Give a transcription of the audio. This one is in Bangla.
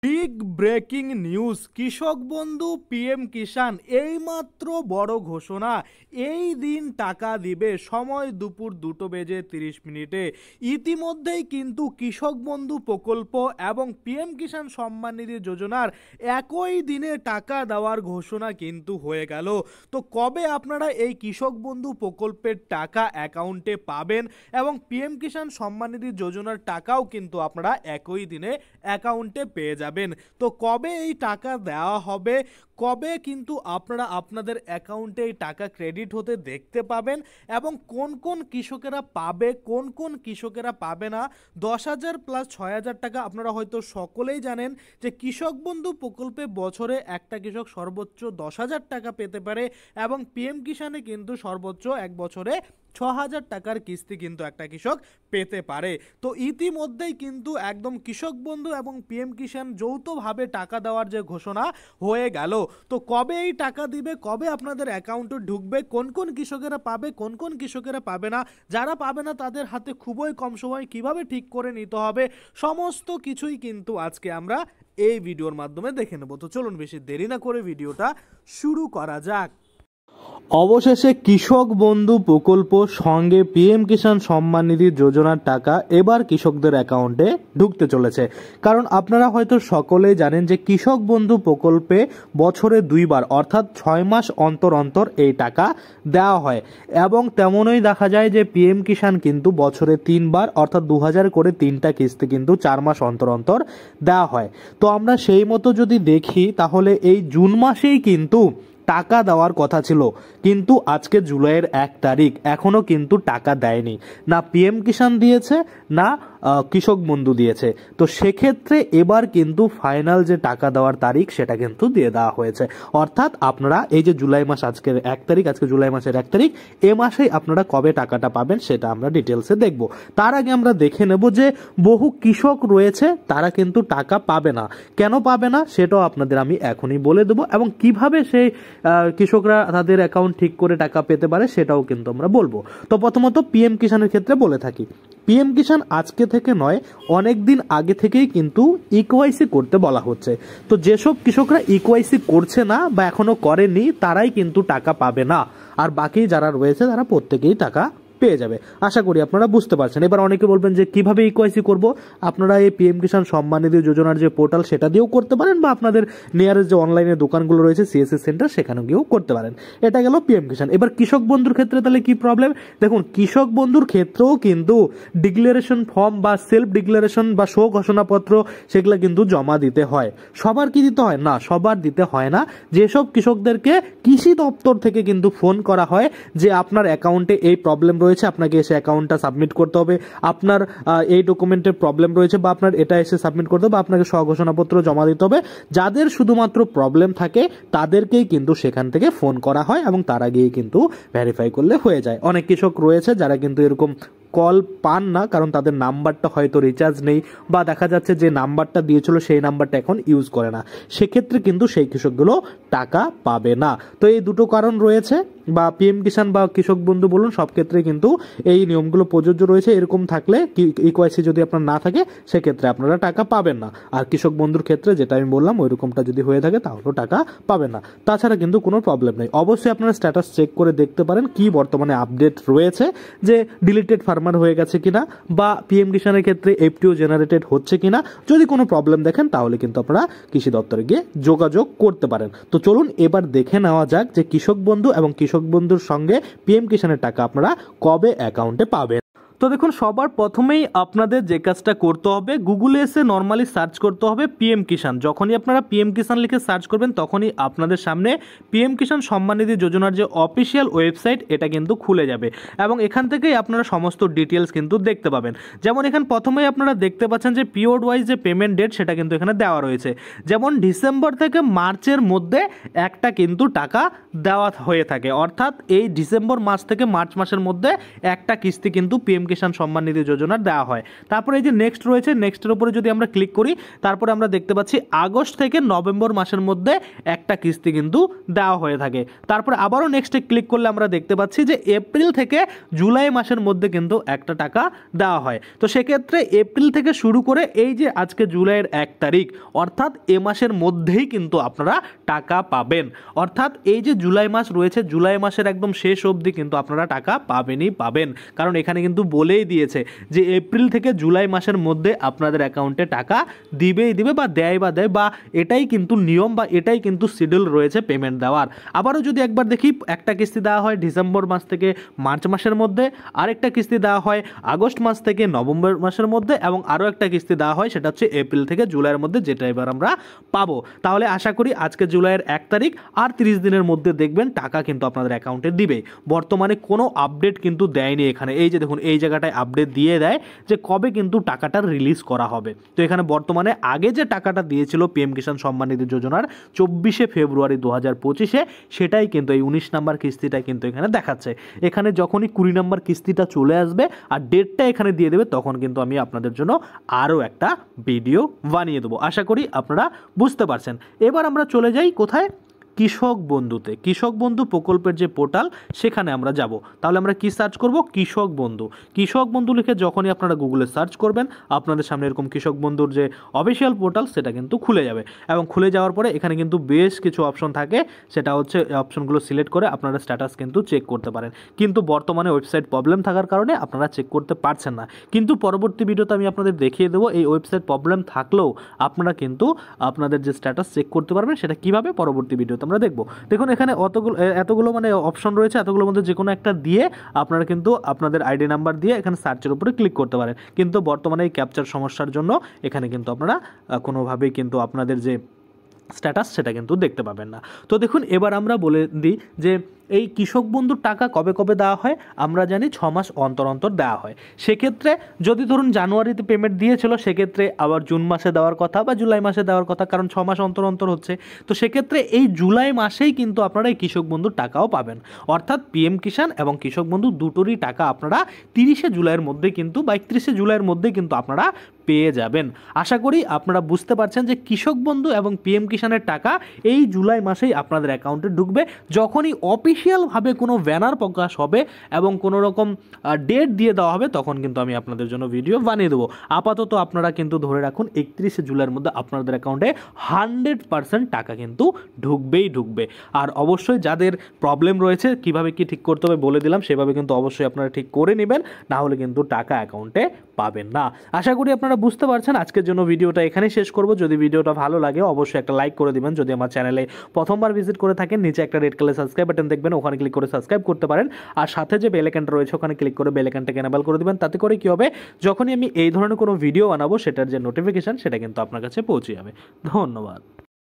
বিগ ব্রেকিং নিউজ, কৃষক বন্ধু পিএম কিষাণ এইমাত্র বড় ঘোষণা। এই দিন টাকা দিবে, সময় দুপুর 2:30 ইতিমধ্যেই কিন্তু কৃষক বন্ধু প্রকল্প এবং পিএম কিষাণ সম্মান নিধি যোজনার একই দিনে টাকা দেওয়ার ঘোষণা কিন্তু হয়ে গেল। তো কবে আপনারা এই কৃষক বন্ধু প্রকল্পের টাকা অ্যাকাউন্টে পাবেন এবং পিএম কিষাণ সম্মান নিধি যোজনার টাকাও কিন্তু আপনারা একই দিনে অ্যাকাউন্টে পেয়ে যাবেন। তো কবে এই টাকা দেওয়া হবে, কবে কিন্তু আপনারা আপনাদের অ্যাকাউন্টে এই টাকা ক্রেডিট হতে দেখতে পাবেন এবং কোন কোন কৃষকেরা পাবে, কোন কোন কৃষকেরা পাবে না। 10,000 প্লাস 6,000 টাকা আপনারা হয়তো সকলেই জানেন যে কৃষক বন্ধু প্রকল্পে বছরে একটা কৃষক সর্বোচ্চ 10,000 টাকা পেতে পারে এবং পিএম কিষাণে কিন্তু সর্বোচ্চ এক বছরে 6,000 টাকার কিস্তি কিন্তু একটা কৃষক পেতে পারে। তো ইতিমধ্যেই কিন্তু একদম কৃষক বন্ধু এবং পিএম কিষাণ যৌথভাবে টাকা দেওয়ার যে ঘোষণা হয়ে গেল। তো কবে এই টাকা দিবে, কবে আপনাদের অ্যাকাউন্টে ঢুকবে, কোন কোন কৃষকেরা পাবে, কোন কোন কৃষকেরা পাবে না, যারা পাবে না তাদের হাতে খুবই কম সময় কিভাবে ঠিক করে নিতে হবে, সমস্ত কিছুই কিন্তু আজকে আমরা এই ভিডিওর মাধ্যমে দেখে নেব। তো চলুন বেশি দেরি না করে ভিডিওটা শুরু করা যাক। অবশেষে কৃষক বন্ধু প্রকল্প সঙ্গে পিএম কিষাণ সম্মান নিধি যোজনার টাকা এবার কৃষকদের অ্যাকাউন্টে ঢুকতে চলেছে। কারণ আপনারা হয়তো সকলেই জানেন যে কৃষক বন্ধু প্রকল্পে বছরে 2 বার অর্থাৎ 6 মাস অন্তর অন্তর এই টাকা দেওয়া হয় এবং তেমনই দেখা যায় যে পিএম কিষাণ কিন্তু বছরে 3 বার অর্থাৎ 2,000 করে 3টা কিস্তি কিন্তু 4 মাস অন্তর অন্তর দেওয়া হয়। তো আমরা সেই মতো যদি দেখি তাহলে এই জুন মাসেই কিন্তু টাকা দেওয়ার কথা ছিল, কিন্তু আজকে জুলাইয়ের 1 তারিখ এখনো কিন্তু টাকা দেয়নি, না পিএম কিষাণ দিয়েছে না কৃষক বন্ধু দিয়েছে। তো সেক্ষেত্রে এবার কিন্তু ফাইনাল যে টাকা দেওয়ার তারিখ সেটা কিন্তু দিয়ে দেওয়া হয়েছে। অর্থাৎ আপনারা এই যে জুলাই মাস আজকের 1 তারিখ, আজকে জুলাই মাসের 1 তারিখ, এ মাসেই আপনারা কবে টাকাটা পাবেন সেটা আমরা ডিটেলসে দেখব। তার আগে আমরা দেখে নেব যে বহু কৃষক রয়েছে তারা কিন্তু টাকা পাবে না। কেন পাবে না সেটাও আপনাদের আমি এখনই বলে দেবো এবং কিভাবে সেই কৃষকরা তাদের অ্যাকাউন্ট ঠিক করে টাকা পেতে পারে সেটাও কিন্তু আমরা বলবো। তো প্রথমত পিএম কিষাণের ক্ষেত্রে বলে থাকি, পিএম কিষাণ আজকে থেকে নয়, অনেক দিন আগে থেকেই কিন্তু ইকেওয়াইসি করতে বলা হচ্ছে। তো যেসব কৃষকরা ইকেওয়াইসি করছে না বা এখনো করেনি তারাই কিন্তু টাকা পাবে না, আর বাকি যারা রয়েছে তারা প্রত্যেকেই টাকা পেয়ে যাবে। আশা করি আপনারা বুঝতে পারছেন। এবার অনেকে বলবেন যে কিভাবে ইকেওয়াইসি করব, আপনারা এই পিএম কিষাণ সম্মান নিধি যোজনার যে পোর্টাল সেটা দিয়েও করতে পারেন বা আপনাদের নিয়ারেস্ট যে অনলাইনে দোকানগুলো রয়েছে সিএসসি সেন্টার সেখানে গিয়েও করতে পারেন। এটা গেল পিএম কিষাণ। এবার কৃষক বন্ধুর ক্ষেত্রে তাহলে কি প্রবলেম, দেখুন কৃষক বন্ধুর ক্ষেত্রেও কিন্তু ডিক্লারেশন ফর্ম বা সেলফ ডিক্লারেশন বা শো ঘোষণাপত্র সেগুলো কিন্তু জমা দিতে হয়। সবার কি দিতে হয় না, সবার দিতে হয় না। যেসব কৃষকদেরকে কৃষি দপ্তর থেকে কিন্তু ফোন করা হয় যে আপনার অ্যাকাউন্টে এই প্রবলেম রয়েছে, আপনাকে এসে অ্যাকাউন্টটা সাবমিট করতে হবে, আপনার এই ডকুমেন্টের প্রবলেম রয়েছে বা আপনার এটা এসে সাবমিট করতে হবে, আপনাকে স্বঘোষণাপত্র জমা দিতে হবে, যাদের শুধুমাত্র প্রবলেম থাকে তাদেরকেই কিন্তু সেখান থেকে ফোন করা হয় এবং তারা গিয়ে কিন্তু ভেরিফাই করলে হয়ে যায়। অনেক কৃষক রয়েছে যারা কিন্তু এরকম কল পান না, কারণ তাদের নাম্বারটা হয়তো রিচার্জ নেই বা দেখা যাচ্ছে যে নাম্বারটা দিয়েছিল সেই নাম্বারটা এখন ইউজ করে না, সেক্ষেত্রে কিন্তু সেই কৃষকগুলো টাকা পাবে না। তো এই দুটো কারণ রয়েছে, বা পিএম কিষাণ বা কৃষক বন্ধু বলুন, সব ক্ষেত্রে কিন্তু এই নিয়মগুলো প্রযোজ্য রয়েছে। এরকম থাকলে ইকেওয়াইসি যদি আপনার না থাকে সেক্ষেত্রে আপনারা টাকা পাবেন না, আর কৃষক বন্ধুর ক্ষেত্রে যেটা আমি বললাম ওইরকমটা যদি হয়ে থাকে তাহলেও টাকা পাবেন না। তাছাড়া কিন্তু কোনো প্রবলেম নেই। অবশ্যই আপনারা স্ট্যাটাস চেক করে দেখতে পারেন কি বর্তমানে আপডেট রয়েছে, যে ডিলিটেড ফার্মার হয়ে গেছে কিনা বা পিএম কিষাণের ক্ষেত্রে এফটিও জেনারেটেড হচ্ছে কিনা। যদি কোনো প্রবলেম দেখেন তাহলে কিন্তু আপনারা কৃষি দপ্তরে গিয়ে যোগাযোগ করতে পারেন। তো চলুন এবার দেখে নেওয়া যাক যে কৃষক বন্ধু এবং কৃষক বন্ধুর সঙ্গে পিএম কিষাণের টাকা আপনারা কবে অ্যাকাউন্টে পাবেন। তো দেখুন সবার প্রথমেই আপনাদের যে কাজটা করতে হবে, গুগলে এসে নর্মালি সার্চ করতে হবে পিএম কিষাণ। যখনই আপনারা পিএম কিষাণ লিখে সার্চ করবেন তখনই আপনাদের সামনে পিএম কিষাণ সম্মান নিধি যোজনার যে অফিসিয়াল ওয়েবসাইট এটা কিন্তু খুলে যাবে এবং এখান থেকেই আপনারা সমস্ত ডিটেলস কিন্তু দেখতে পাবেন। যেমন এখানে প্রথমেই আপনারা দেখতে পাচ্ছেন যে পিরিয়ড ওয়াইজ যে পেমেন্ট ডেট সেটা কিন্তু এখানে দেওয়া রয়েছে। যেমন ডিসেম্বর থেকে মার্চের মধ্যে একটা কিন্তু টাকা দেওয়া হয়ে থাকে। অর্থাৎ এই ডিসেম্বর মাস থেকে মার্চ মাসের মধ্যে একটা কিস্তি কিন্তু পিএম কিষাণ সম্মান নিধি যোজনার দেওয়া হয়। তারপরে এই যে নেক্সট রয়েছে, নেক্সটের উপরে যদি আমরা ক্লিক করি তারপরে আমরা দেখতে পাচ্ছি আগস্ট থেকে নভেম্বর মাসের মধ্যে একটা কিস্তি কিন্তু দেওয়া হয়ে থাকে। তারপরে আবারও নেক্সটে ক্লিক করলে আমরা দেখতে পাচ্ছি যে এপ্রিল থেকে জুলাই মাসের মধ্যে কিন্তু একটা টাকা দেওয়া হয়। তো সেক্ষেত্রে এপ্রিল থেকে শুরু করে এই যে আজকে জুলাইয়ের 1 তারিখ, অর্থাৎ এ মাসের মধ্যেই কিন্তু আপনারা টাকা পাবেন। অর্থাৎ এই যে জুলাই মাস রয়েছে, জুলাই মাসের একদম শেষ অবধি কিন্তু আপনারা টাকা পাবেনই পাবেন, কারণ এখানে কিন্তু বলেই দিয়েছে যে এপ্রিল থেকে জুলাই মাসের মধ্যে আপনাদের অ্যাকাউন্টে টাকা দিবেই দিবে বা দেয় বা এটাই কিন্তু নিয়ম বা এটাই কিন্তু শিডিউল রয়েছে পেমেন্ট দেওয়ার। আবারও যদি একবার দেখি, একটা কিস্তি দেওয়া হয় ডিসেম্বর মাস থেকে মার্চ মাসের মধ্যে, আরেকটা কিস্তি দেওয়া হয় আগস্ট মাস থেকে নভেম্বর মাসের মধ্যে, এবং আরও একটা কিস্তি দেওয়া হয় সেটা হচ্ছে এপ্রিল থেকে জুলাইয়ের মধ্যে, যেটা এবার আমরা পাবো। তাহলে আশা করি আজকে জুলাইয়ের 1 তারিখ আর 30 দিনের মধ্যে দেখবেন টাকা কিন্তু আপনাদের অ্যাকাউন্টে দিবে। বর্তমানে কোনো আপডেট কিন্তু দেয়নি এখানে, এই যে দেখুন এই জায়গাটায় আপডেট দিয়ে দেয় যে কবে কিন্তু টাকাটা রিলিজ করা হবে। তো এখানে বর্তমানে আগে যে টাকাটা দিয়েছিল পিএম কিষাণ সম্মান নিধি যোজনার 24শে ফেব্রুয়ারি 2025-এ, সেটাই কিন্তু এই 19 নাম্বার কিস্তিটা কিন্তু এখানে দেখাচ্ছে। এখানে যখনই 20 নাম্বার কিস্তিটা চলে আসবে আর ডেটটা এখানে দিয়ে দেবে, তখন কিন্তু আমি আপনাদের জন্য আরও একটা ভিডিও বানিয়ে দেবো। আশা করি আপনারা বুঝতে পারছেন। এবার আমরা চলে যাই কোথায়, কৃষক বন্ধুতে। কৃষক বন্ধু প্রকল্পের যে পোর্টাল সেখানে আমরা যাব। তাহলে আমরা কি সার্চ করব, কৃষক বন্ধু। কৃষক বন্ধু লিখে যখনই আপনারা গুগলে সার্চ করবেন, আপনাদের সামনে এরকম কৃষক বন্ধুর যে অফিসিয়াল পোর্টাল সেটা কিন্তু খুলে যাবে। এবং খুলে যাওয়ার পরে এখানে কিন্তু বেশ কিছু অপশন থাকে, সেটা হচ্ছে অপশনগুলো সিলেক্ট করে আপনারা স্ট্যাটাস কিন্তু চেক করতে পারেন। কিন্তু বর্তমানে ওয়েবসাইট প্রবলেম থাকার কারণে আপনারা চেক করতে পারছেন না। কিন্তু পরবর্তী ভিডিওতে আমি আপনাদের দেখিয়ে দেবো এই ওয়েবসাইট প্রবলেম থাকলেও আপনারা কিন্তু আপনাদের যে স্ট্যাটাস চেক করতে পারবেন সেটা কীভাবে, পরবর্তী ভিডিওতে আমরা দেখব। দেখুন এখানে এতগুলো মানে অপশন রয়েছে, এতগুলোর মধ্যে যে কোনো একটা দিয়ে আপনারা কিন্তু আপনাদের আইডি নাম্বার দিয়ে এখানে সার্চের উপরে ক্লিক করতে পারেন। কিন্তু বর্তমানে এই ক্যাপচার সমস্যার জন্য এখানে কিন্তু আপনারা কোনোভাবেই কিন্তু আপনাদের যে স্ট্যাটাস সেটা কিন্তু দেখতে পাবেন না। তো দেখুন এবার আমরা বলে দিই যে এই কৃষক বন্ধুর টাকা কবে কবে দেওয়া হয়। আমরা জানি 6 মাস অন্তর অন্তর দেওয়া হয়। সেক্ষেত্রে যদি ধরুন জানুয়ারিতে পেমেন্ট দিয়েছিল, সেক্ষেত্রে আবার জুন মাসে দেওয়ার কথা বা জুলাই মাসে দেওয়ার কথা, কারণ 6 মাস অন্তর অন্তর হচ্ছে। তো সেক্ষেত্রে এই জুলাই মাসেই কিন্তু আপনারা এই কৃষক বন্ধুর টাকাও পাবেন। অর্থাৎ পিএম কিষাণ এবং কৃষক বন্ধু দুটোরই টাকা আপনারা 30শে জুলাইয়ের মধ্যে কিন্তু বা 31শে জুলাইয়ের মধ্যে কিন্তু আপনারা পেয়ে যাবেন। আশা করি আপনারা বুঝতে পারছেন যে কৃষক বন্ধু এবং পিএম কিষাণের টাকা এই জুলাই মাসেই আপনাদের অ্যাকাউন্টে ঢুকবে। যখনই অফিসিয়ালভাবে কোনো ব্যানার প্রকাশ হবে এবং কোনো রকম ডেট দিয়ে দেওয়া হবে, তখন কিন্তু আমি আপনাদের জন্য ভিডিও বানিয়ে দেবো। আপাতত আপনারা কিন্তু ধরে রাখুন 31শে জুলাইয়ের মধ্যে আপনাদের অ্যাকাউন্টে 100% টাকা কিন্তু ঢুকবে। আর অবশ্যই যাদের প্রবলেম রয়েছে কিভাবে কি ঠিক করতে হবে বলে দিলাম, সেভাবে কিন্তু অবশ্যই আপনারা ঠিক করে নেবেন, না হলে কিন্তু টাকা অ্যাকাউন্টে পাবেন না। আশা করি আপনারা বুঝতে পারছেন। আজকের জন্য ভিডিওটা এখানেই শেষ করব। যদি ভিডিওটা ভালো লাগে অবশ্যই একটা লাইক করে দিবেন। যদি আমার চ্যানেলে প্রথমবার ভিজিট করে থাকেন, নিচে একটা রেড কালার সাবস্ক্রাইব বাটন দেখবেন, ওখানে ক্লিক করে সাবস্ক্রাইব করতে পারেন। আর সাথে যে বেল আইকনটা রয়েছে ওখানে ক্লিক করে বেল আইকনটাকে এনেবল করে দিবেন। তাতে করে কি হবে, যখনই আমি এই ধরনের কোনো ভিডিও বানাবো সেটার যে নোটিফিকেশন সেটা কিন্তু আপনার কাছে পৌঁছে যাবে। ধন্যবাদ।